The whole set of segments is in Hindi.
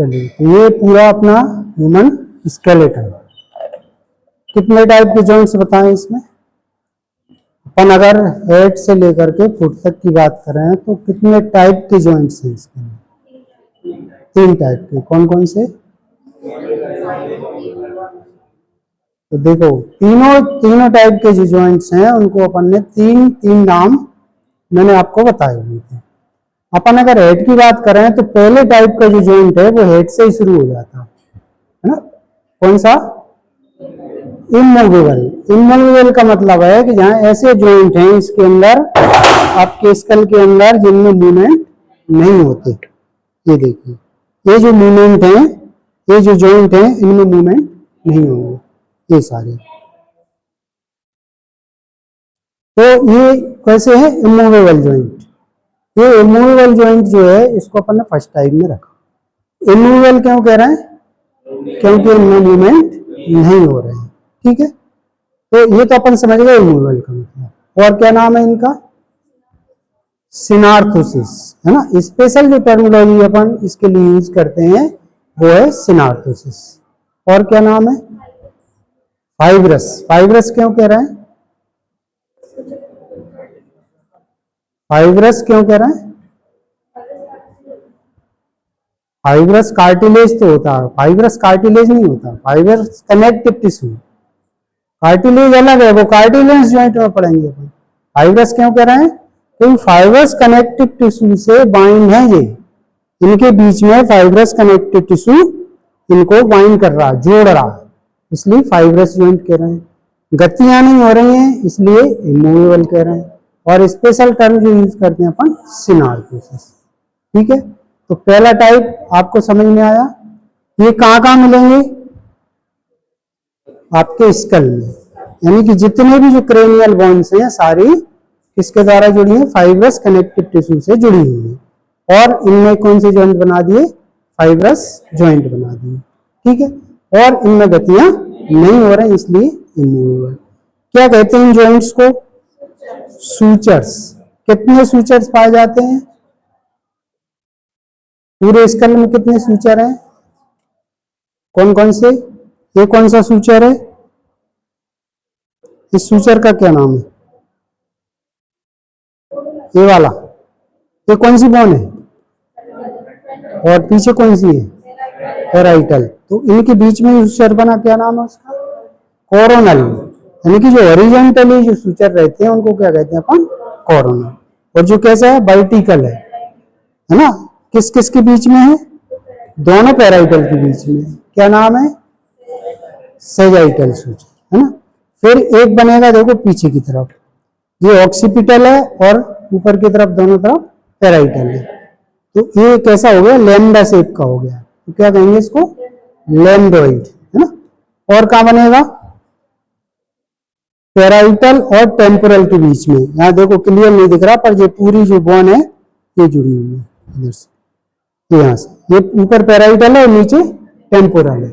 चलिए, तो ये पूरा अपना ह्यूमन स्केलेटन। कितने टाइप के जॉइंट्स बताएं इसमें? अपन अगर हेड से लेकर के फुट तक की बात करें तो कितने टाइप के जॉइंट्स हैं इसके में? 3 टाइप के। कौन कौन से? तो देखो, तीनों टाइप के जो जॉइंट्स हैं उनको अपन ने तीन नाम मैंने आपको बताए हुए थे। अपन अगर हेड की बात करें तो पहले टाइप का जो जॉइंट है वो हेड से ही शुरू हो जाता है ना। कौन सा? इमूवेबल। इमूवेबल का मतलब है कि जहां ऐसे जॉइंट हैं इसके अंदर, आपके स्कल के अंदर, जिनमें मूवमेंट नहीं होते। ये देखिए, ये जो मूवमेंट है, ये जो जॉइंट है, इनमें मूवमेंट नहीं होंगे, ये सारे। तो ये कैसे है? Immovable joint. ये इमूवेबल जॉइंट जो है इसको अपन ने फर्स्ट टाइप में रखा। इमूवेबल क्यों कह रहे हैं? क्योंकि इनमें मूवमेंट नहीं हो रहे हैं। ठीक है, तो ये तो अपन समझ गए इमूवेबल का मतलब। और क्या नाम है इनका? सिनार्थोसिस, है ना। स्पेशल जो टर्मिनोलॉजी अपन इसके लिए यूज करते हैं वो है सिनार्थोसिस। और क्या नाम है? फाइब्रस। फाइब्रस क्यों कह रहे हैं? फाइब्रस क्यों कह रहे हैं? फाइब्रस कार्टिलेज तो होता है, फाइब्रस कार्टिलेज नहीं होता, फाइब्रस कनेक्टिव टिश्यू। कार्टिलेज अलग है, वो कार्टिलेज जॉइंट में पढ़ेंगे अपन। फाइब्रस क्यों कह रहे हैं? क्योंकि फाइब्रस कनेक्टिव टिश्यू से बाइंड है, ये इनके बीच में फाइब्रस कनेक्टिव टिश्यू इनको बाइंड कर रहा, जोड़ रहा, इसलिए फाइब्रस जॉइंट कह रहे हैं। गतियां नहीं हो रही हैं इसलिए इमूवेबल कह रहे हैं। और स्पेशल टर्म जो यूज करते हैं अपन, सिनार्थोसिस। ठीक है, तो पहला टाइप आपको समझ में आया। ये कहाँ मिलेंगे? आपके स्कल में, यानी कि जितने भी जो क्रेनियल बोन्स हैं सारी किसके द्वारा जुड़ी है? फाइब्रस कनेक्टिव टिश्यू से जुड़ी हुई है। और इनमें कौन से जॉइंट बना दिए? फाइब्रस जॉइंट बना दिए। ठीक है, और इनमें गतियां नहीं हो रही इसलिए इमूवेबल। क्या कहते हैं इन जॉइंट्स को? सूचर्स। कितने सूचर्स पाए जाते हैं पूरे स्कल में? कितने सूचर हैं? कौन कौन से? ये कौन सा सूचर है? इस सूचर का क्या नाम है? ये वाला। ये कौन सी बोन है? और पीछे कौन सी है? पेराइटल। तो इनके बीच में सूचर बना, क्या नाम है उसका? कोरोनल। यानी कि जो हॉरिजॉन्टली जो सूचर रहते हैं उनको क्या कहते हैं अपन? कोरोनल। और जो कैसा है? वर्टिकल है ना। किस किस के बीच में है? दोनों पेराइटल के बीच में। क्या नाम है? सेजाइटल सूचर, है ना। फिर एक बनेगा देखो पीछे की तरफ, ये ऑक्सीपिटल है, और ऊपर की तरफ दोनों तरफ पेराइटल है। तो ये कैसा हो गया? लैम्डा शेप का हो गया। तो क्या कहेंगे इसको? लैम्डोइड, है ना। और कहां बनेगा? पेराइटल और टेम्पोरल के बीच में। यहां देखो क्लियर नहीं दिख रहा, पर ये पूरी जो बोन है ये जुड़ी हुई है इधर से, यहां से। ये ऊपर पेराइटल है और नीचे टेम्पोरल है।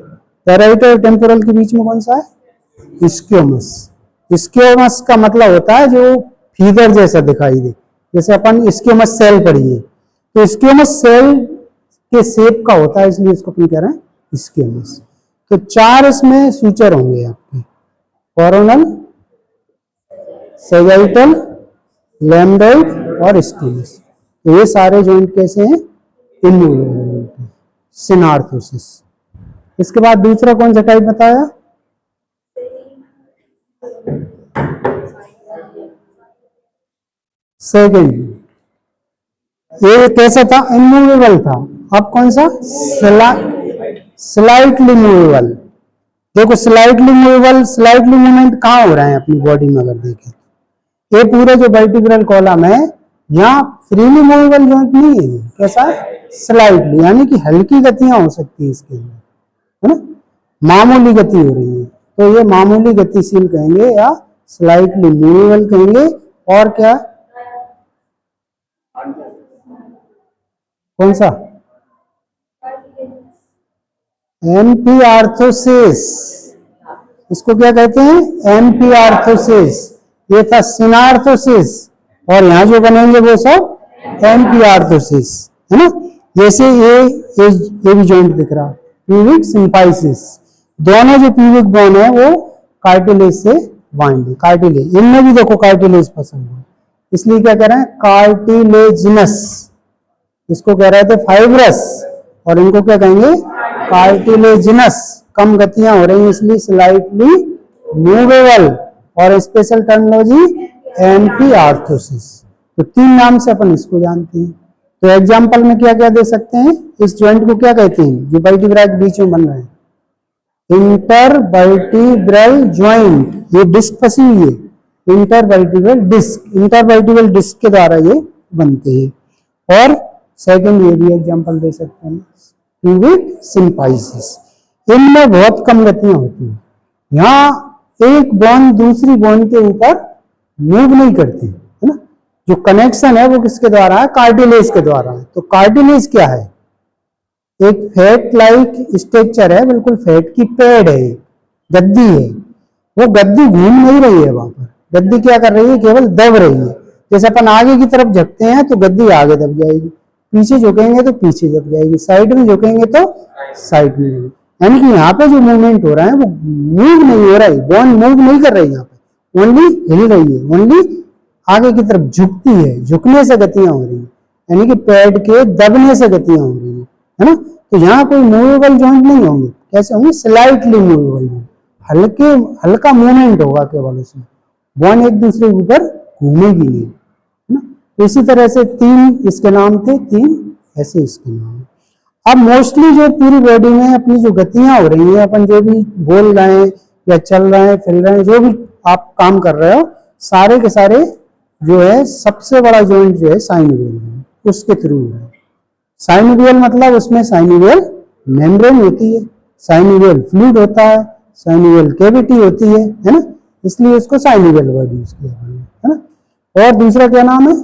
पेराइटल और टेम्पोरल के बीच में कौन सा है? स्क्योमस। स्क्योमस का मतलब होता है जो फीदर जैसा दिखाई दे, जैसे अपन स्क्योमस सेल पढ़ी है, तो स्क्योमस सेल के शेप का होता है, इसलिए इसको अपन कह रहे हैं स्क्योमस। तो 4 इसमें सूचर होंगे आपके, कोरोनल, सेजाइटल, लैम्डोइड और स्क्योमस। तो ये सारे जॉइंट कैसे हैं? इमूवेबल। सिनार्थोसिस। इसके बाद दूसरा कौन सा टाइप बताया? सेकेंड। ये कैसा था? इमूवेबल था। अब कौन सा? Slightly movable. देखो, स्लाइटली मूवेबल, स्लाइटली मूवमेंट कहाँ हो रहा है अपनी बॉडी में? अगर देखें ये पूरे जो वर्टिब्रल कॉलम है, यहाँ फ्रीली मूवेबल जॉइंट नहीं है। कैसा है? स्लाइटली, यानी कि हल्की गतियां हो सकती है इसके अंदर, है ना। मामूली गति हो रही है, तो ये मामूली गतिशील कहेंगे या स्लाइटली मूवेबल कहेंगे। और क्या? कौन सा? एम्फिआर्थोसिस। इसको क्या कहते हैं? एम्फिआर्थोसिस। ये था सिनार्थोसिस, और यहां जो बनेंगे वो सब एम्फिआर्थोसिस, है ना। जैसे ये भी जॉइंट दिख रहा, प्यूबिक सिम्फाइसिस, दोनों जो प्यूबिक बोन है वो कार्टिलेज से बाइंड है, कार्टिलेज, इनमें भी देखो कार्टिलेज पसंद है, इसलिए क्या कह रहे हैं कार्टिलेजिनस, इसको कह रहे थे फाइब्रस और इनको क्या कहेंगे कार्टिलेजिनस, कम गतियां हो रही हैं इसलिए स्लाइटली मूवेबल, और स्पेशल टर्मिनोलॉजी एम्फीआर्थोसिस। तो तीन नाम से अपन इसको जानते हैं। तो एग्जाम्पल में क्या क्या दे सकते हैं, इस जॉइंट को क्या कहते हैं जो वर्टिब्रा के बीच में बन रहे हैं, इंटरवर्टिब्रल जॉइंट, ये डिस्क फंसी हुई है, इंटरवर्टिब्रल डिस्क, इंटरवर्टिब्रल डिस्क के द्वारा ये बनते हैं। और सेकंड ये भी एग्जांपल दे सकते हैं प्यूबिक सिम्फाइसिस, इनमें बहुत कम गतियां होती हैं, यहाँ एक बोन दूसरी बोन के ऊपर मूव नहीं करती है ना, जो कनेक्शन है वो किसके द्वारा है, कार्टिलेज के द्वारा है। तो कार्टिलेज क्या है, एक फैट लाइक स्ट्रक्चर है, बिल्कुल फैट की पैड है, गद्दी है, वो गद्दी घूम नहीं रही है, वहां पर गद्दी क्या कर रही है, केवल दब रही है। जैसे अपन आगे की तरफ झुकते हैं तो गद्दी आगे दब जाएगी, पीछे झुकेंगे तो पीछे दब जाएगी, साइड में झुकेंगे तो साइड में, यानी कि यहाँ पे जो मूवमेंट हो रहा है वो मूव नहीं हो रहा है, बोन मूव नहीं कर रही है, यहाँ पे ओनली हिल रही है, ओनली आगे की तरफ झुकती है, झुकने से गतियां हो रही है, यानी कि पैड के दबने से गतियां हो रही है ना। तो यहाँ कोई मूवेबल जॉइंट नहीं होंगे, कैसे होंगे, स्लाइटली मूवेबल, हल्के हल्का मूवमेंट होगा केवल, उसमें बोन एक दूसरे के ऊपर घूमेगी नहीं, है ना। तो इसी तरह से तीन इसके नाम थे, तीन ऐसे इसके नाम। अब मोस्टली जो पूरी बॉडी में अपनी जो गतियां हो रही हैं, अपन जो भी बोल रहे हैं या चल रहे हैं, फिर रहे हैं, जो भी आप काम कर रहे हो, सारे के सारे जो है सबसे बड़ा जॉइंट जो है साइनोवियल है, उसके थ्रू है। साइनोवियल मतलब उसमें साइनोवियल मेम्ब्रेन होती है, साइनोवियल फ्लूइड होता है, साइनोवियल कैविटी होती है ना, इसलिए उसको साइनोवियल वर्ड यूज किया है ना। और दूसरा क्या नाम है,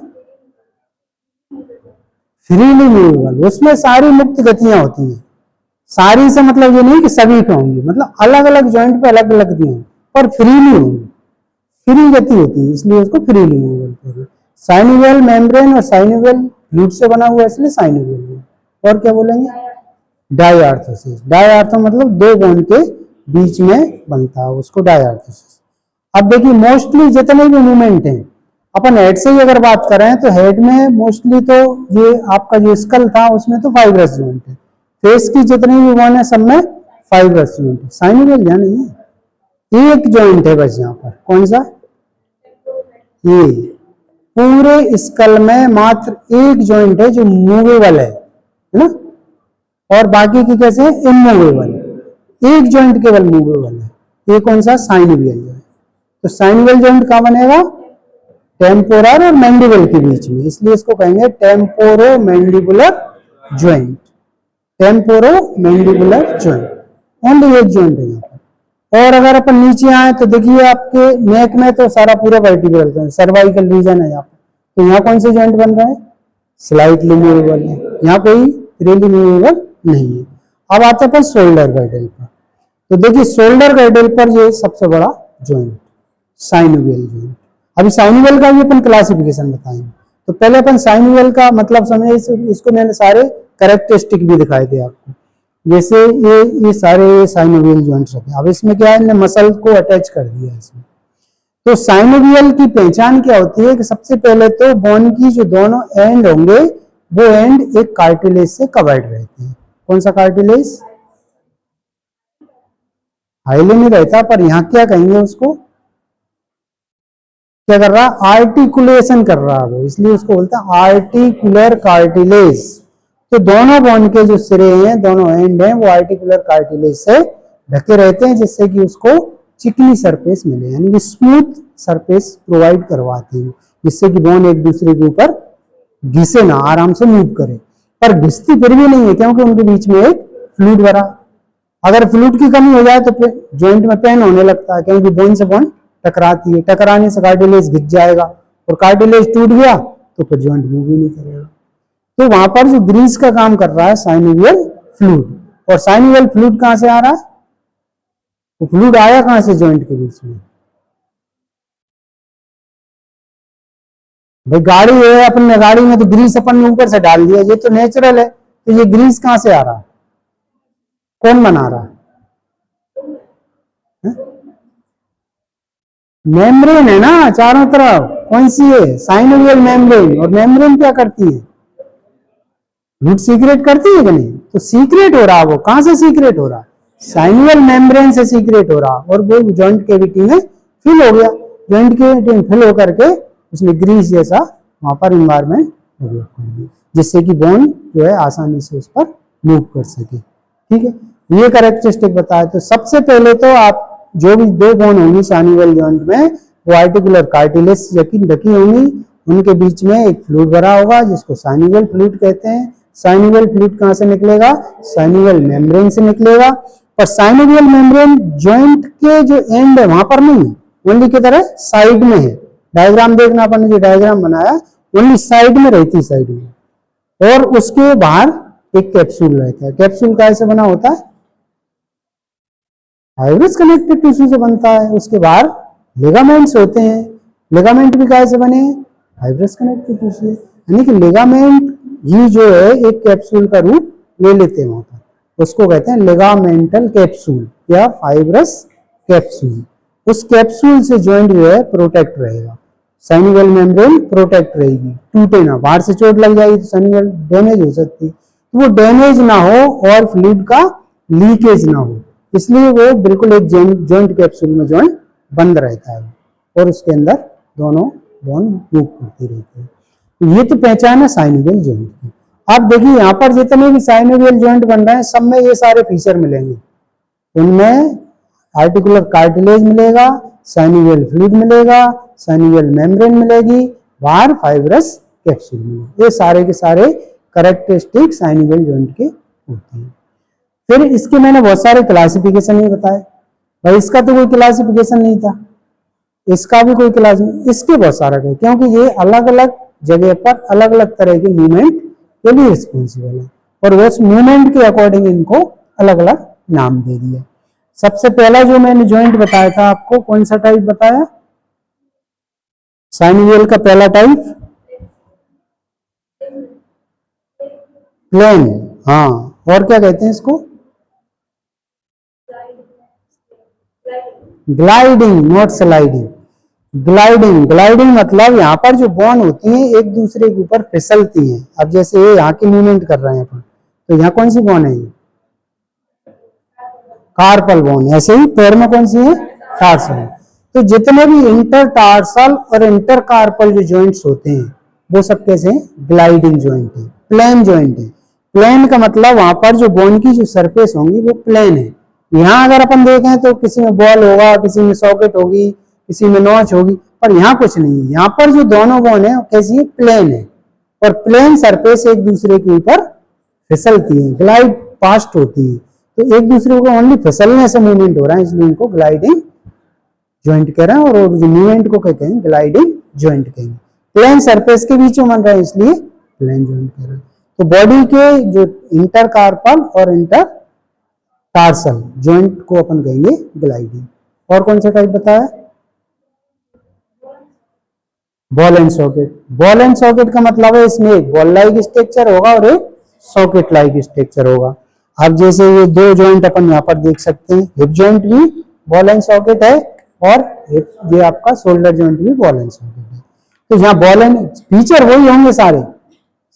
फ्रीली मूवेबल, उसमें सारी मुक्त गतियां होती हैं, सारी से मतलब ये नहीं कि सभी पे होंगी, मतलब अलग अलग जॉइंट पे अलग अलग गतियां पर फ्रीली होंगी, फ्री गति होती है, इसलिए उसको फ्रीली मूवेबल कहते हैं। साइनोवियल मेम्ब्रेन और साइनोवियल फ्लूइड से बना हुआ है, इसलिए साइनोवियल। और क्या बोलेंगे, डायआर्थोसिस, डायआर्थो मतलब दो बोन के बीच में बनता है, उसको डायआर्थोसिस। अब देखिए मोस्टली जितने भी मूवमेंट हैं, अपन हेड से ही अगर बात करें तो हेड में मोस्टली तो ये आपका जो स्कल था उसमें तो फाइब्रस जॉइंट है, फेस की जितनी भी बोन है सब में फाइब्रस जॉइंट है, साइनोवियल यहाँ नहीं है, एक जॉइंट है बस यहाँ पर, कौन सा, ये पूरे स्कल में मात्र एक जॉइंट है जो मूवेबल है ना, और बाकी की कैसे इमूवेबल, एक जॉइंट केवल मूवेबल है, ये कौन सा, साइनोवियल है। तो साइनोवियल जॉइंट कहाँ बनेगा, टेम्पोरल और मैंडिबल के बीच में, इसलिए इसको कहेंगे temporo mandibular joint, temporo mandibular joint, only एक जॉइंट है यहाँ पर। और अगर अपन नीचे आए तो देखिए आपके नेक में तो सारा पूरा वर्टिब्रल है, सर्वाइकल रीजन है यहाँ पर, तो यहाँ कौन से जॉइंट बन रहे हैं, स्लाइटली मूवेबल है, यहाँ कोई फ्रीली मूवेबल नहीं है। अब आते हैं शोल्डर गर्डल पर, तो देखिए शोल्डर गर्डल पर ये सबसे बड़ा जॉइंट साइनोवियल जॉइंट। अभी साइनोवियल का भी अपन क्लासिफिकेशन बताएंगे, तो पहले अपन साइनोवियल का मतलब समझे, इसको मैंने सारे कैरेक्टरिस्टिक भी दिखाए थे आपको, जैसे ये सारे साइनोवियल जॉइंट्स होते हैं। अब इसमें क्या है, मसल को अटैच कर दिया इसमें। तो साइनोवियल की पहचान क्या होती है कि सबसे पहले तो बोन की जो दोनों एंड होंगे वो एंड एक कार्टिलेज से कवर्ड रहते हैं, कौन सा कार्टिलेज, हाइले नहीं रहता, पर यहाँ क्या कहेंगे उसको, क्या कर रहा है, आर्टिकुलेशन कर रहा है वो, इसलिए उसको बोलते हैं आर्टिकुलर कार्टिलेज। तो दोनों बोन के जो सिरे हैं, दोनों एंड हैं, वो आर्टिकुलर कार्टिलेज से ढके रहते हैं, जिससे कि उसको चिकनी सरफेस मिले, यानी कि स्मूथ सरफेस प्रोवाइड करवाते हैं, जिससे कि बोन एक दूसरे के ऊपर घिसे ना, आराम से मूव करे। पर घिसती फिर भी नहीं है, क्योंकि उनके बीच में एक फ्लूइड भरा, अगर फ्लूइड की कमी हो जाए तो फिर जॉइंट में पेन होने लगता है, क्योंकि बोन से बोन टकराती है, टकराने से कार्टिलेज घिस जाएगा, और कार्टिलेज टूट गया तो फिर जॉइंट मूव ही नहीं करेगा। तो वहां पर जो ग्रीस का काम कर रहा है साइनोवियल फ्लूइड, और साइनोवियल फ्लूइड कहां से आ रहा है, तो फ्लूइड आया कहां से, जॉइंट के बीच में। भाई गाड़ी है, अपन ने गाड़ी में तो ग्रीस अपन ने ऊपर से डाल दिया, ये तो नेचुरल है, तो ये ग्रीस कहां से आ रहा है, कौन बना रहा है? मेम्ब्रेन है ना चारों तरफ, कौन सी है? Synovial membrane. और मेम्ब्रेन क्या करती है? रूट सीक्रेट करती है कि नहीं? तो सीक्रेट हो रहा, वो कहां से सीक्रेट हो रहा? साइनोवियल मेम्ब्रेन से सीक्रेट हो रहा, और वो जॉइंट कैविटी में फिल हो गया। जॉइंट कैविटी में फिल होकर के उसने ग्रीस जैसा वहां पर इन्वायरमेंट डेवलप कर दिया, जिससे कि बोन जो है आसानी से उस पर मूव कर सके। ठीक है, ये कैरेक्टरिस्टिक बताया। तो सबसे पहले तो आप जो भी दो बोन होंगी साइनोवियल जॉइंट में, वो आर्टिकुलर कार्टिलेज से ढकी होंगी, उनके बीच में एक फ्लूइड भरा होगा जिसको साइनोवियल फ्लूइड कहते हैं। साइनोवियल फ्लूइड कहां से निकलेगा? साइनोवियल मेम्ब्रेन से निकलेगा। पर साइनोवियल मेम्ब्रेन जॉइंट के जो एंड है वहां पर नहीं है, ओनली की तरह साइड में है। डायग्राम देखना, अपन ने जो डायग्राम बनाया ओनली साइड में रहती है, साइड में, और उसके बाहर एक कैप्सूल रहता है। कैप्सूल कैसे बना होता है? फाइब्रस कनेक्टिव टिश्यू से बनता है। उसके बाहर लिगामेंट्स होते हैं। लिगामेंट भी कैसे बने? फाइब्रस कनेक्टिव टिश्यू, यानी कि लिगामेंट ही जो है एक कैप्सूल का रूप ले लेते हैं वहां पर, उसको कहते हैं लिगामेंटल कैप्सूल या फाइब्रस कैप्सूल। उस कैप्सूल से जॉइंट जो है प्रोटेक्ट रहेगा, साइनोवियल मेम्ब्रेन प्रोटेक्ट रहेगी, टूटे ना। बाहर से चोट लग जाएगी तो साइनोवियल डैमेज हो सकती है, तो वो डैमेज ना हो और फ्लूइड का लीकेज ना हो, इसलिए वो बिल्कुल एक जॉइंट कैप्सूल में जॉइंट बंद रहता है, और उसके अंदर दोनों बोन मूव करती रहती है। ये तो पहचान है साइनोवियल जॉइंट की। आप देखिए यहाँ पर जितने भी साइनोवियल जॉइंट बन रहे हैं सब में ये सारे फीचर मिलेंगे। उनमें आर्टिकुलर कार्टिलेज मिलेगा, साइनोवियल फ्लूइड मिलेगा, साइनोवियल मेम्ब्रेन मिलेगी, बाहर फाइब्रस कैप्सूल मिलेगा। ये सारे के सारे कैरेक्टरिस्टिक साइनोवियल जॉइंट के होते हैं। फिर इसके मैंने बहुत सारे क्लासिफिकेशन ही बताए। भाई इसका तो कोई क्लासिफिकेशन नहीं था, इसका भी कोई क्लास नहीं, इसके बहुत सारा है, क्योंकि ये अलग अलग जगह पर अलग अलग तरह के मूवमेंट के लिए रिस्पॉन्सिबल है, और उस मूवमेंट के अकॉर्डिंग इनको अलग अलग नाम दे दिया। सबसे पहला जो मैंने जॉइंट बताया था आपको, कौन सा टाइप बताया? साइनोवियल का पहला टाइप प्लेन। हाँ, और क्या कहते हैं इसको? Gliding, not sliding. Gliding, gliding मतलब यहाँ पर जो बोन होती है एक दूसरे के ऊपर फिसलती हैं। अब जैसे ये यहाँ की मूवमेंट कर रहे हैं अपन, तो यहाँ कौन सी बोन है? ये कार्पल बोन। ऐसे ही पैर में कौन सी है? टार्सल। तो जितने भी इंटर टार्सल और इंटर कार्पल जो जॉइंट्स होते हैं वो सब कैसे हैं? ग्लाइडिंग जॉइंट है, प्लेन जॉइंट है। प्लेन का मतलब वहां पर जो बोन की जो सरफेस होंगी वो प्लेन है। यहाँ अगर अपन देखें तो किसी में बॉल होगा, किसी में सॉकेट होगी, किसी में नॉच होगी, पर यहाँ कुछ नहीं है। यहाँ पर जो दोनों बोन है कैसी है? प्लेन है, और प्लेन सरफेस एक दूसरे के ऊपर फिसलती है, ग्लाइड पास्ट होती है। तो एक दूसरे को ओनली फिसलने से मूवमेंट हो रहा है, इसलिए इनको ग्लाइडिंग जॉइंट कह रहे हैं, और जो मूवमेंट को कहते हैं ग्लाइडिंग जॉइंट कहेंगे। प्लेन सरफेस के बीच में बन रहा है इसलिए प्लेन जॉइंट कह रहे हैं। तो बॉडी के जो इंटर कार्पल और इंटर टार्सल जॉइंट को अपन कहेंगे ग्लाइडिंग। और कौन सा टाइप बताया? Ball and socket. Ball and socket का मतलब है इसमें एक बॉल लाइक स्ट्रक्चर होगा और एक सॉकेट लाइक स्ट्रक्चर होगा। अब जैसे ये दो जॉइंट अपन यहाँ पर देख सकते हैं, हिप जॉइंट भी बॉल एंड सॉकेट है, और ये आपका शोल्डर जॉइंट भी बॉल एंड सॉकेट है। तो यहाँ बॉल एंड फीचर वही होंगे सारे।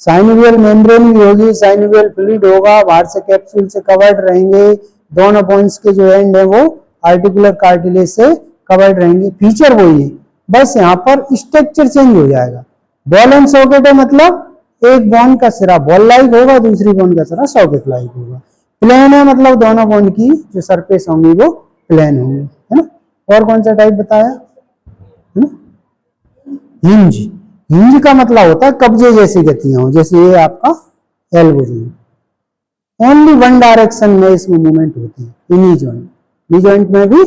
साइनोवियल मेम्ब्रेन भी होगी, साइनोवियल फ्लूइड होगा, बाहर से कैप्सूल से कवर्ड रहेंगे, दोनों बोन्स के जो एंड है वो आर्टिकुलर कार्टिलेज से कवर्ड रहेंगे। फीचर वही है, बस यहाँ पर स्ट्रक्चर चेंज हो जाएगा। बॉल एंड सॉकेट है मतलब एक बोन का सिरा बॉल लाइक होगा, दूसरी बोन का सिरा सॉकेट लाइक होगा। प्लेन है मतलब दोनों बोन की जो सरफेस होंगी वो प्लेन होंगी, है ना। और कौन सा टाइप बताया? है ना, हिंज। हिंज का मतलब होता है कब्जे जैसी गतियां हो, जैसे ये आपका elbow joint, only one direction में इसमें मूवमेंट होती है। नी जॉइंट, नी जॉइंट में भी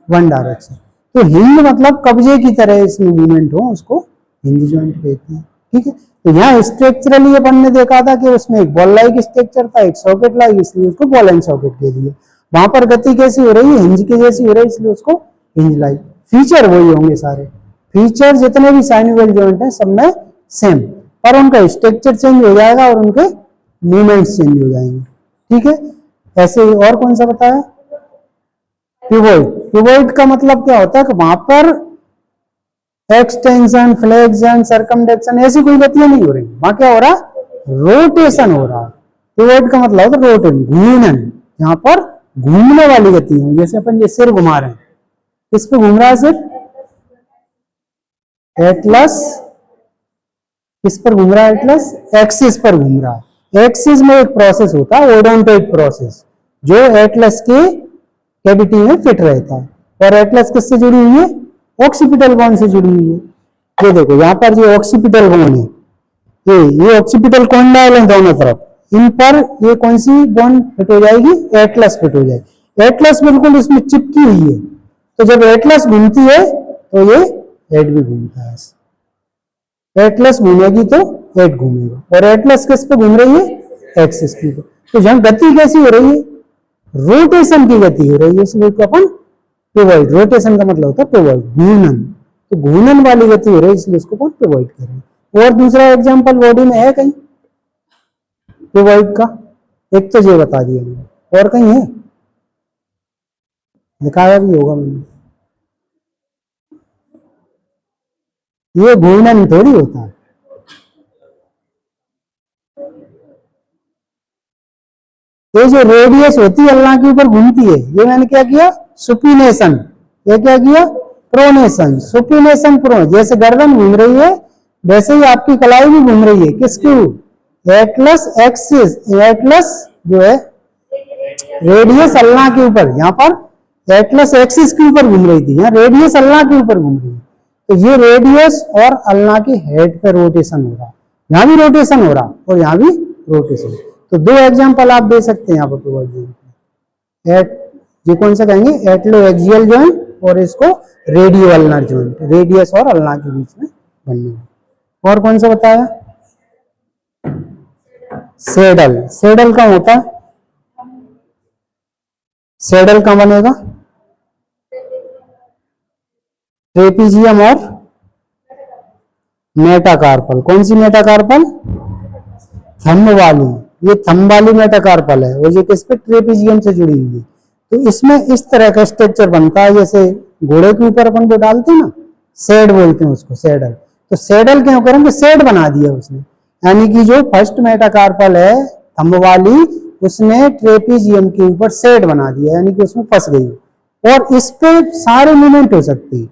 वन डायरेक्शन। तो हिंज मतलब कब्जे की तरह इसमें मूवमेंट हो, उसको हिंज जॉइंट कहते हैं। ठीक है, तो यहाँ स्ट्रक्चरली अपन ने देखा था कि उसमें एक बॉल लाइक स्ट्रक्चर था, एक सॉकेट लाइक, इसलिए उसको बॉल एंड सॉकेट कह दिया। वहां पर गति कैसी हो रही है? हिंज की जैसी हो रही है, इसलिए उसको हिंज लाइक। फीचर वही होंगे सारे। फीचर जितने भी साइनोवियल जॉइंट है सब में सेम, और उनका स्ट्रक्चर चेंज हो जाएगा और उनके मूवमेंट्स चेंज हो जाएंगे। ठीक है, ऐसे ही और कौन सा बताया? क्यूबॉइड। क्यूबॉइड का मतलब क्या होता है कि वहां पर एक्सटेंशन, फ्लेक्शन, सर्कमडक्शन ऐसी कोई गतियां नहीं हो रही, वहां क्या हो रहा? रोटेशन हो रहा। क्यूबॉइड का मतलब होता है रोटेशन, घूमन, यहाँ पर घूमने वाली गति है। जैसे अपन ये सिर घुमा रहे हैं, किस पे घूम रहा है सिर? एटलस। किस पर घूम रहा है एटलस? एक्सिस पर घूम रहा है। एक्सिस में एक प्रोसेस होता है ओडोंटोइड प्रोसेस, जो एटलस के कैविटी में फिट रहता है। और एटलस किससे जुड़ी हुई है? ऑक्सीपिटल बोन से जुड़ी हुई है। ये देखो यहाँ पर जो ऑक्सीपिटल बोन है, ये ऑक्सीपिटल कॉन्डाइल है दोनों तरफ, इन पर ये कौन सी बोन फिट हो जाएगी? एटलस फिट हो जाएगी। एटलस बिल्कुल इसमें चिपकी हुई है, तो जब एटलस घूमती है तो ये हेड भी घूमता है। एटलस घूमेगी तो हेड घूमेगा, और एटलस किस पे घूम रही है? एक्सिस की। तो जहां गति कैसी हो रही है? रोटेशन की गति हो रही है, इसलिए तो अपन क्यूबॉइड, रोटेशन का मतलब होता है क्यूबॉइड, घूर्णन। तो घूर्णन वाली गति हो रही है, इसलिए इसको अपन क्यूबॉइड कह रहे हैं। और दूसरा एग्जांपल बॉडी में है कहीं क्यूबॉइड का? एक तो ये बता दिया मैंने, और कहीं है? दिखाया भी होगा मैंने। ये घूर्णन थोड़ी होता है। ये जो रेडियस होती है अल्लाह के ऊपर घूमती है, ये मैंने क्या किया? सुपिनेशन। ये क्या किया? प्रोनेशन। सुपिनेशन, प्रो, जैसे गर्दन घूम रही है वैसे ही आपकी कलाई भी घूम रही है। किसकी? Atlas axis. एटलस जो है रेडियस अल्लाह के ऊपर, यहाँ पर एटलस एक्सिस के ऊपर घूम रही थी, यहाँ रेडियस अल्लाह के ऊपर घूम रही है। तो ये रेडियस और अल्लाह के हेड पे रोटेशन हो रहा, यहाँ भी रोटेशन हो रहा और यहाँ भी रोटेशन। तो दो एग्जांपल आप दे सकते हैं यहाँ पर। ये कौन सा कहेंगे? एटलो एक्सियल जॉइंट, और इसको रेडियो अल्नर जॉइंट, रेडियस और अल्नार के बीच में बनने वाला। और कौन सा बताया? सेडल। सेडल कहाँ होता है? सेडल कहाँ बनेगा? ट्रेपीजियम और मेटाकार्पल। कौन सी मेटाकार्पल? थंब वाली। ये थंब वाली मेटाकार्पल है, और ये किस पे? ट्रेपीजियम से जुड़ी हुई है। तो इसमें इस तरह का स्ट्रक्चर बनता है, जैसे घोड़े के ऊपर अपन को डालते हैं ना, सेड बोलते हैं उसको, सेडल। तो सेडल क्यों करेंगे? सेड बना दिया उसने, यानी कि जो फर्स्ट मेटाकार्पल है थंब वाली, उसने ट्रेपीजियम के ऊपर सेड बना दिया, यानी कि उसमें फंस गई, और इस पे सारे मूवमेंट हो सकती है।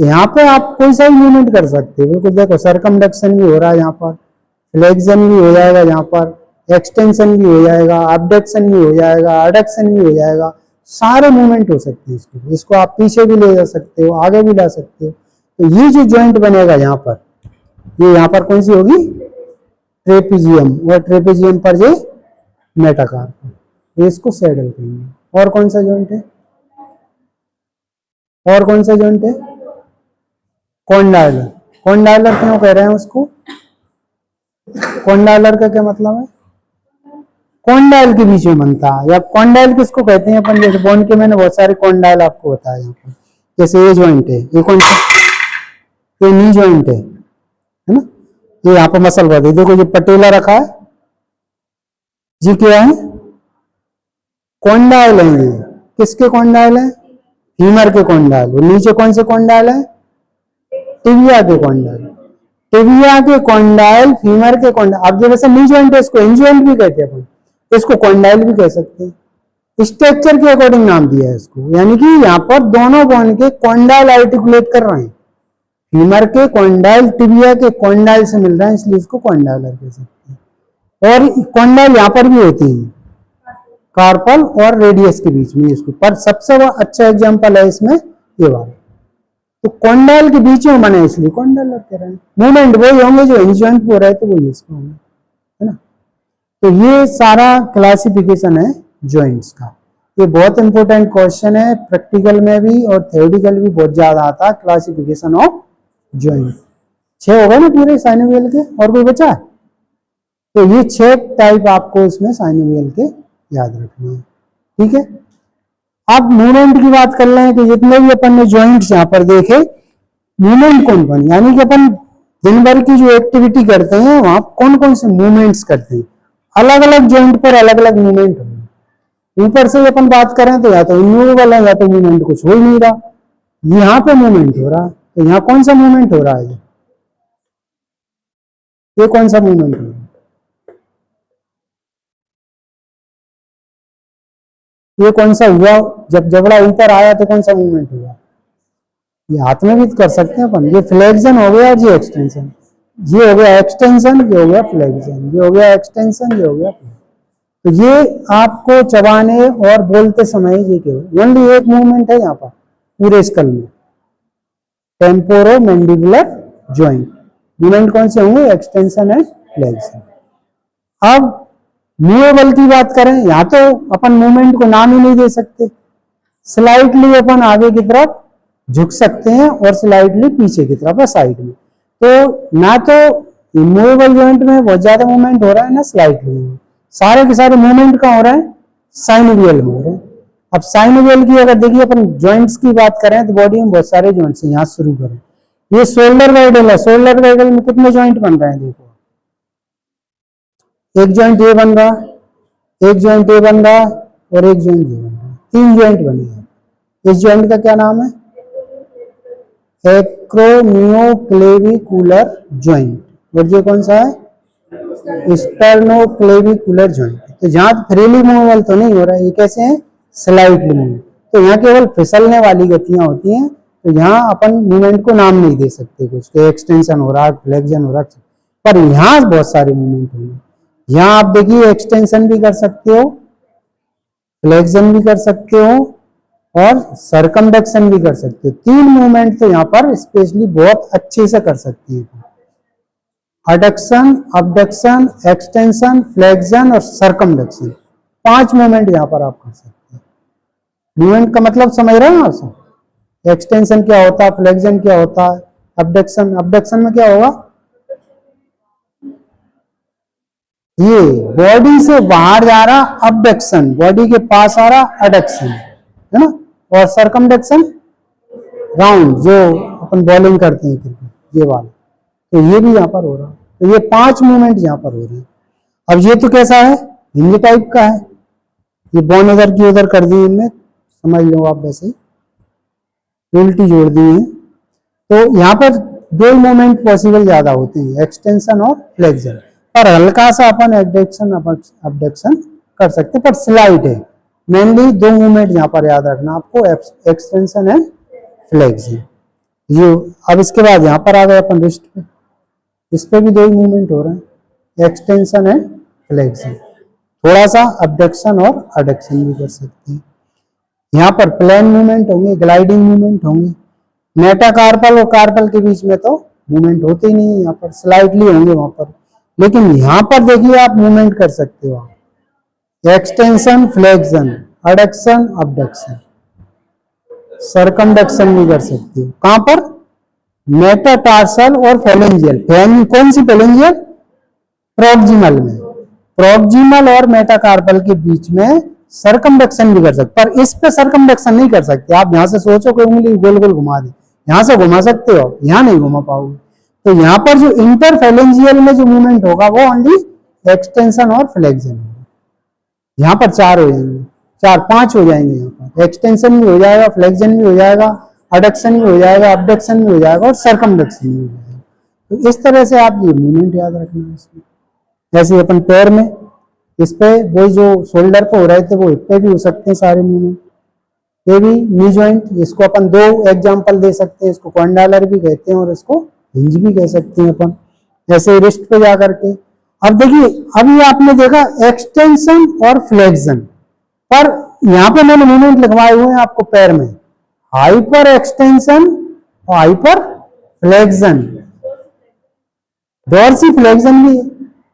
यहाँ पे आप कोई सा भी मूवमेंट कर सकते हो। बिल्कुल देखो, सरकमडक्शन भी हो रहा है यहाँ पर, फ्लेक्शन भी हो जाएगा यहाँ पर, एक्सटेंशन भी हो जाएगा, अबडक्शन भी हो जाएगा, अडक्शन भी हो जाएगा, सारे मूवमेंट हो सकते हैं इसको। इसको आप पीछे भी ले जा सकते हो, आगे भी ला सकते हो। तो ये जो जॉइंट बनेगा यहाँ पर, ये यहाँ पर कौन सी होगी? ट्रेपीजियम, और ट्रेपीजियम पर ये मेटाकार्पल, इसको सेडल कहेंगे। और कौन सा जॉइंट है? और कौन सा जॉइंट है? कॉन्डाइलर। कॉन्डाइलर क्यों कह रहे हैं उसको? कॉन्डाइलर का क्या मतलब है? कॉन्डाइल के बीच में बनता है। या कॉन्डाइल किसको कहते हैं अपन? जैसे बोन के मैंने बहुत सारे कॉन्डाइल आपको बताया यहाँ पर। जैसे ये जॉइंट है, ये कौन सा? ये नी जॉइंट है ना? ये यहाँ पर मसल बता है, देखो ये पटेला रखा है जी, क्या है? कॉन्डाइल है ये। किसके कॉन्डाइल है? फीमर के कॉन्डाइल। और नीचे कौन से कॉन्डाइल है? टिबिया के कॉन्डाइल। टिबिया के कॉन्डाइल, फीमर के कॉन्डाइल। अब जैसे नी जॉइंट है, इसको इन जॉइंट भी कहते हैं अपन, इसको कॉन्डाइल भी कह सकते हैं। स्ट्रक्चर के अकॉर्डिंग नाम दिया है इसको, यानी कि यहाँ पर दोनों बोन के कॉन्डाइल आर्टिकुलेट कर रहे हैं। फीमर के कॉन्डाइल टिबिया के कॉन्डाइल से मिल रहा है, इसलिए इसको कॉन्डाइलर कह सकते हैं। और कॉन्डाइल यहाँ पर भी होती है, कार्पल और रेडियस के बीच में इसको। पर सबसे अच्छा एग्जांपल है इसमें ये वाला। तो कॉन्डाइल के बीच में बने, इसलिए कॉन्डाइलर कह रहे हैं। मूवमेंट वही होंगे जो इन जॉइंट हो रहे थे, वही इसमें होंगे, है ना? तो ये सारा क्लासिफिकेशन है जॉइंट्स का। ये बहुत इंपॉर्टेंट क्वेश्चन है, प्रैक्टिकल में भी और थ्योरेटिकल भी बहुत ज्यादा आता है। क्लासिफिकेशन ऑफ जॉइंट 6 हो गए ना पूरे साइनोवियल के, और कोई बचा है? तो ये 6 टाइप आपको इसमें साइनोवियल के याद रखना है, ठीक है। अब मूवमेंट की बात कर रहे हैं कि जितने भी अपन ने जॉइंट्स यहाँ पर देखे, मूवमेंट कौन कौन, यानी कि अपन दिन भर की जो एक्टिविटी करते हैं वहां कौन कौन से मूवमेंट्स करते हैं। अलग अलग जॉइंट पर अलग अलग मूवमेंट होगी। ऊपर से अपन बात करें तो या तो इमूवेबल है या तो मूवमेंट कुछ हो ही नहीं रहा, यहाँ पे मूवमेंट हो रहा है। तो यहाँ कौन सा मूवमेंट हो रहा है? ये कौन सा मूवमेंट हो रहा है? ये कौन सा हुआ? जब जबड़ा ऊपर आया तो कौन सा मूवमेंट हुआ? ये हाथ में भी कर सकते हैं अपन। ये फ्लेक्शन हो गया और ये एक्सटेंशन। ये हो गया एक्सटेंशन, ये हो गया फ्लेक्शन, ये हो गया एक्सटेंशन, ये हो गया फ्लेक्शन। तो ये आपको चबाने और बोलते समय ये केवल ओनली एक मूवमेंट है यहाँ पर पूरे स्कल में, टेम्पोरो मैंडिबुलर जॉइंट। मूवमेंट कौन से होंगे? Extension and flexion. अब मूवेबल की बात करें, यहाँ तो अपन मूवमेंट को नाम ही नहीं दे सकते। स्लाइटली अपन आगे की तरफ झुक सकते हैं और स्लाइटली पीछे की तरफ साइड में। तो ना तो मूवेबल जॉइंट में बहुत ज्यादा मूवमेंट हो रहा है ना स्लाइटली, सारे के सारे मूवमेंट कहाँ हो रहे हैं? साइनोवियल में हो रहे हैं। अब साइनोवियल की अगर देखिए अपन जॉइंट्स की बात करें तो बॉडी में बहुत सारे जॉइंट्स हैं। यहाँ शुरू करें, ये शोल्डर वाइडल है। शोल्डर वाइडल में कितने जॉइंट बन रहे हैं? देखो, एक जॉइंट ये बन रहा, एक जॉइंट ये बन रहा और एक जॉइंट ये बन रहा, 3 जॉइंट बने हैं। इस जॉइंट का क्या नाम है? Acromioclavicular joint. और ये कौन सा है? Sternoclavicular joint. तो जहां फ्रीली मूवेबल तो नहीं हो रहा है, ये कैसे है? Slightly move. तो यहाँ केवल फिसलने वाली गतियां होती हैं। तो यहाँ अपन मूवमेंट को नाम नहीं दे सकते कुछ, एक्सटेंशन हो रहा है, फ्लेक्शन हो रहा है, पर यहाँ बहुत सारे मूवमेंट होंगे। यहाँ आप देखिए एक्सटेंशन भी कर सकते हो, फ्लेक्शन भी कर सकते हो और सरकमडक्शन भी कर सकते हो। 3 मूवमेंट तो यहाँ पर स्पेशली बहुत अच्छे से कर सकते हैं। एडक्शन, अबडक्शन, एक्सटेंशन, फ्लेक्शन और सरकमडक्शन, 5 मूवमेंट यहाँ पर आप कर सकते हैं। मूवमेंट का मतलब समझ रहे हैं आप? एक्सटेंशन क्या होता है, फ्लेक्शन क्या होता है, अबडक्शन, अबडक्शन में क्या होगा? ये बॉडी से बाहर जा रहा अबडक्शन, बॉडी के पास आ रहा एडक्शन, है ना। और सरकमडक्शन राउंड, जो अपन बॉलिंग करते हैं क्रिकेट, ये वाला। तो ये भी यहाँ पर हो रहा है। तो ये 5 मूवमेंट यहाँ पर हो रहे हैं। अब ये तो कैसा है? हिंज टाइप का है। ये बॉन इधर की उधर कर दी इनने, समझ लो आप, वैसे ही उल्टी जोड़ दी है। तो यहाँ पर 2 मूवमेंट पॉसिबल ज्यादा होते हैं, एक्सटेंशन और फ्लेक्शन। पर हल्का सा अपन एडक्शन अबडक्शन कर सकते हैं, पर स्लाइड है। मेनली 2 मूवमेंट यहाँ पर याद रखना आपको, एक्सटेंशन एंड फ्लेक्शन। ये अब इसके बाद यहाँ पर आ गए अपन रिस्ट पे, इस पे भी 2 ही मूवमेंट हो रहे हैं, एक्सटेंशन एंड फ्लेक्शन। थोड़ा सा अबडक्शन और एडक्शन भी कर सकते हैं। यहाँ पर प्लेन मूवमेंट होंगे, ग्लाइडिंग मूवमेंट होंगे। मेटाकार्पल और कार्पल के बीच में तो मूवमेंट होते ही नहीं है, यहाँ पर स्लाइडली होंगे वहां पर। लेकिन यहाँ पर देखिए आप मूवमेंट कर सकते हो, extension, flexion, adduction, abduction, circumduction भी कर सकते हो। कहां पर? मेटाटार्सल और फेलेंजियल। कौन सी फेलेंजियल? प्रोक्सिमल में। प्रोक्सिमल और मेटाकार्पल के बीच में सरकमडक्शन भी कर सकते, पर इस पे सरकमडक्शन नहीं कर सकते। आप यहां से सोचो कि उंगली गोल गोल घुमा दे, यहां से घुमा सकते हो, यहां नहीं घुमा पाओगे। तो यहाँ पर जो इंटरफेलेंजियल में जो मूवमेंट होगा वो ओनली एक्सटेंशन और फ्लेक्शन होगा। यहाँ पर 4 हो जाएंगे, 5 हो जाएंगे। यहाँ पर एक्सटेंशन भी हो जाएगा, फ्लेक्शन भी हो जाएगा, एडक्शन भी हो जाएगा, अबडक्शन भी हो जाएगा और सरकमडक्शन भी हो जाएगा। तो इस तरह से आप ये मूवमेंट याद रखना है इसमें। जैसे अपन पैर में, इस पे वो जो शोल्डर पे हो रहे थे वो हिप पे भी हो सकते हैं सारे मूवमेंट। ये भी नी जॉइंट, इसको अपन 2 एग्जांपल दे सकते हैं, इसको कॉन्डालर भी कहते हैं और इसको हिंज भी कह सकते हैं अपन। ऐसे रिस्ट पे जा करके अब देखिए, अभी आपने देखा एक्सटेंशन और फ्लेक्शन, पर यहाँ पे मैंने मूवमेंट लिखवाए हुए हैं आपको पैर में, हाइपर एक्सटेंशन और हाइपर फ्लेक्शन। डॉर्सी फ्लेक्शन भी है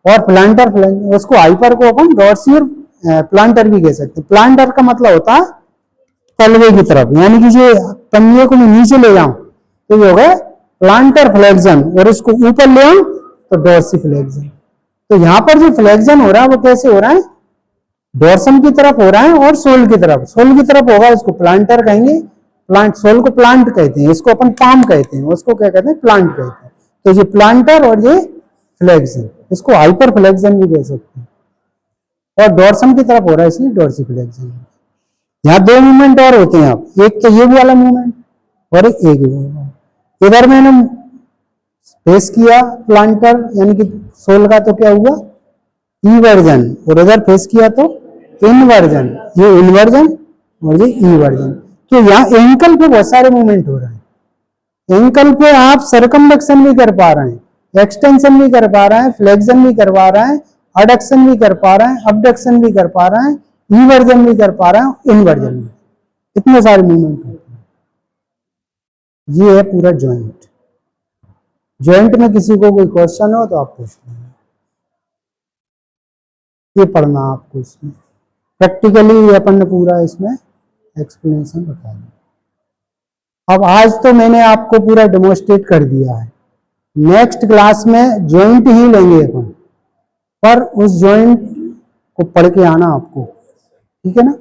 और प्लांटर फ्लेक्शन। उसको हाइपर को अपन डॉर्सी और प्लांटर भी कह सकते हैं। प्लांटर का मतलब होता है तलवे की तरफ, यानी कि जो पंजे को मैं नीचे ले जाऊं तो ये हो गया प्लांटर फ्लेक्शन, और इसको ऊपर ले आऊं तो डॉर्सी फ्लेक्शन। तो यहाँ पर जो फ्लेक्शन हो रहा है वो कैसे हो रहा है? डोर्सम की तरफ हो रहा है और सोल की तरफ। सोल की तरफ होगा, इसको प्लांटर कहेंगे। प्लांट, सोल को प्लांट कहते हैं, इसको अपन पाम कहते हैं, उसको क्या कहते हैं? प्लांट कहते हैं। तो ये प्लांटर और ये फ्लेक्शन, इसको हाइपर फ्लेक्शन भी कह सकते हैं। और डोर्सम की तरफ हो रहा है इसलिए डोर्सिफिलेक्सन। यहाँ दो मूवमेंट और होते हैं, आप एक तो ये वाला मूवमेंट और एक मूवमेंट। इधर मैंने फेस किया प्लांटर यानी कि सोल का, तो क्या हुआ इवर्जन, और इधर फेस किया तो इनवर्जन, ये इनवर्जन और ये इवर्जन। तो यहाँ एंकल पे बहुत सारे मूवमेंट हो रहे हैं। एंकल पे आप सर्कमडक्शन भी कर पा रहे हैं, एक्सटेंशन भी कर पा रहे हैं, फ्लेक्शन भी करवा रहे हैं, अडक्शन भी कर पा रहे हैं, अबडक्शन भी कर पा रहे हैं, इवर्जन भी कर पा रहे हैं, इनवर्जन भी। इतने सारे मूवमेंट होते हैं। ये है पूरा जॉइंट। जॉइंट में किसी को कोई क्वेश्चन हो तो आप पूछ लेंगे, ये पढ़ना आपको इसमें प्रैक्टिकली अपन ने पूरा इसमें एक्सप्लेनेशन बता दिया। अब आज तो मैंने आपको पूरा डेमोन्स्ट्रेट कर दिया है, नेक्स्ट क्लास में जॉइंट ही लेंगे अपन, पर उस जॉइंट को पढ़ के आना आपको, ठीक है ना।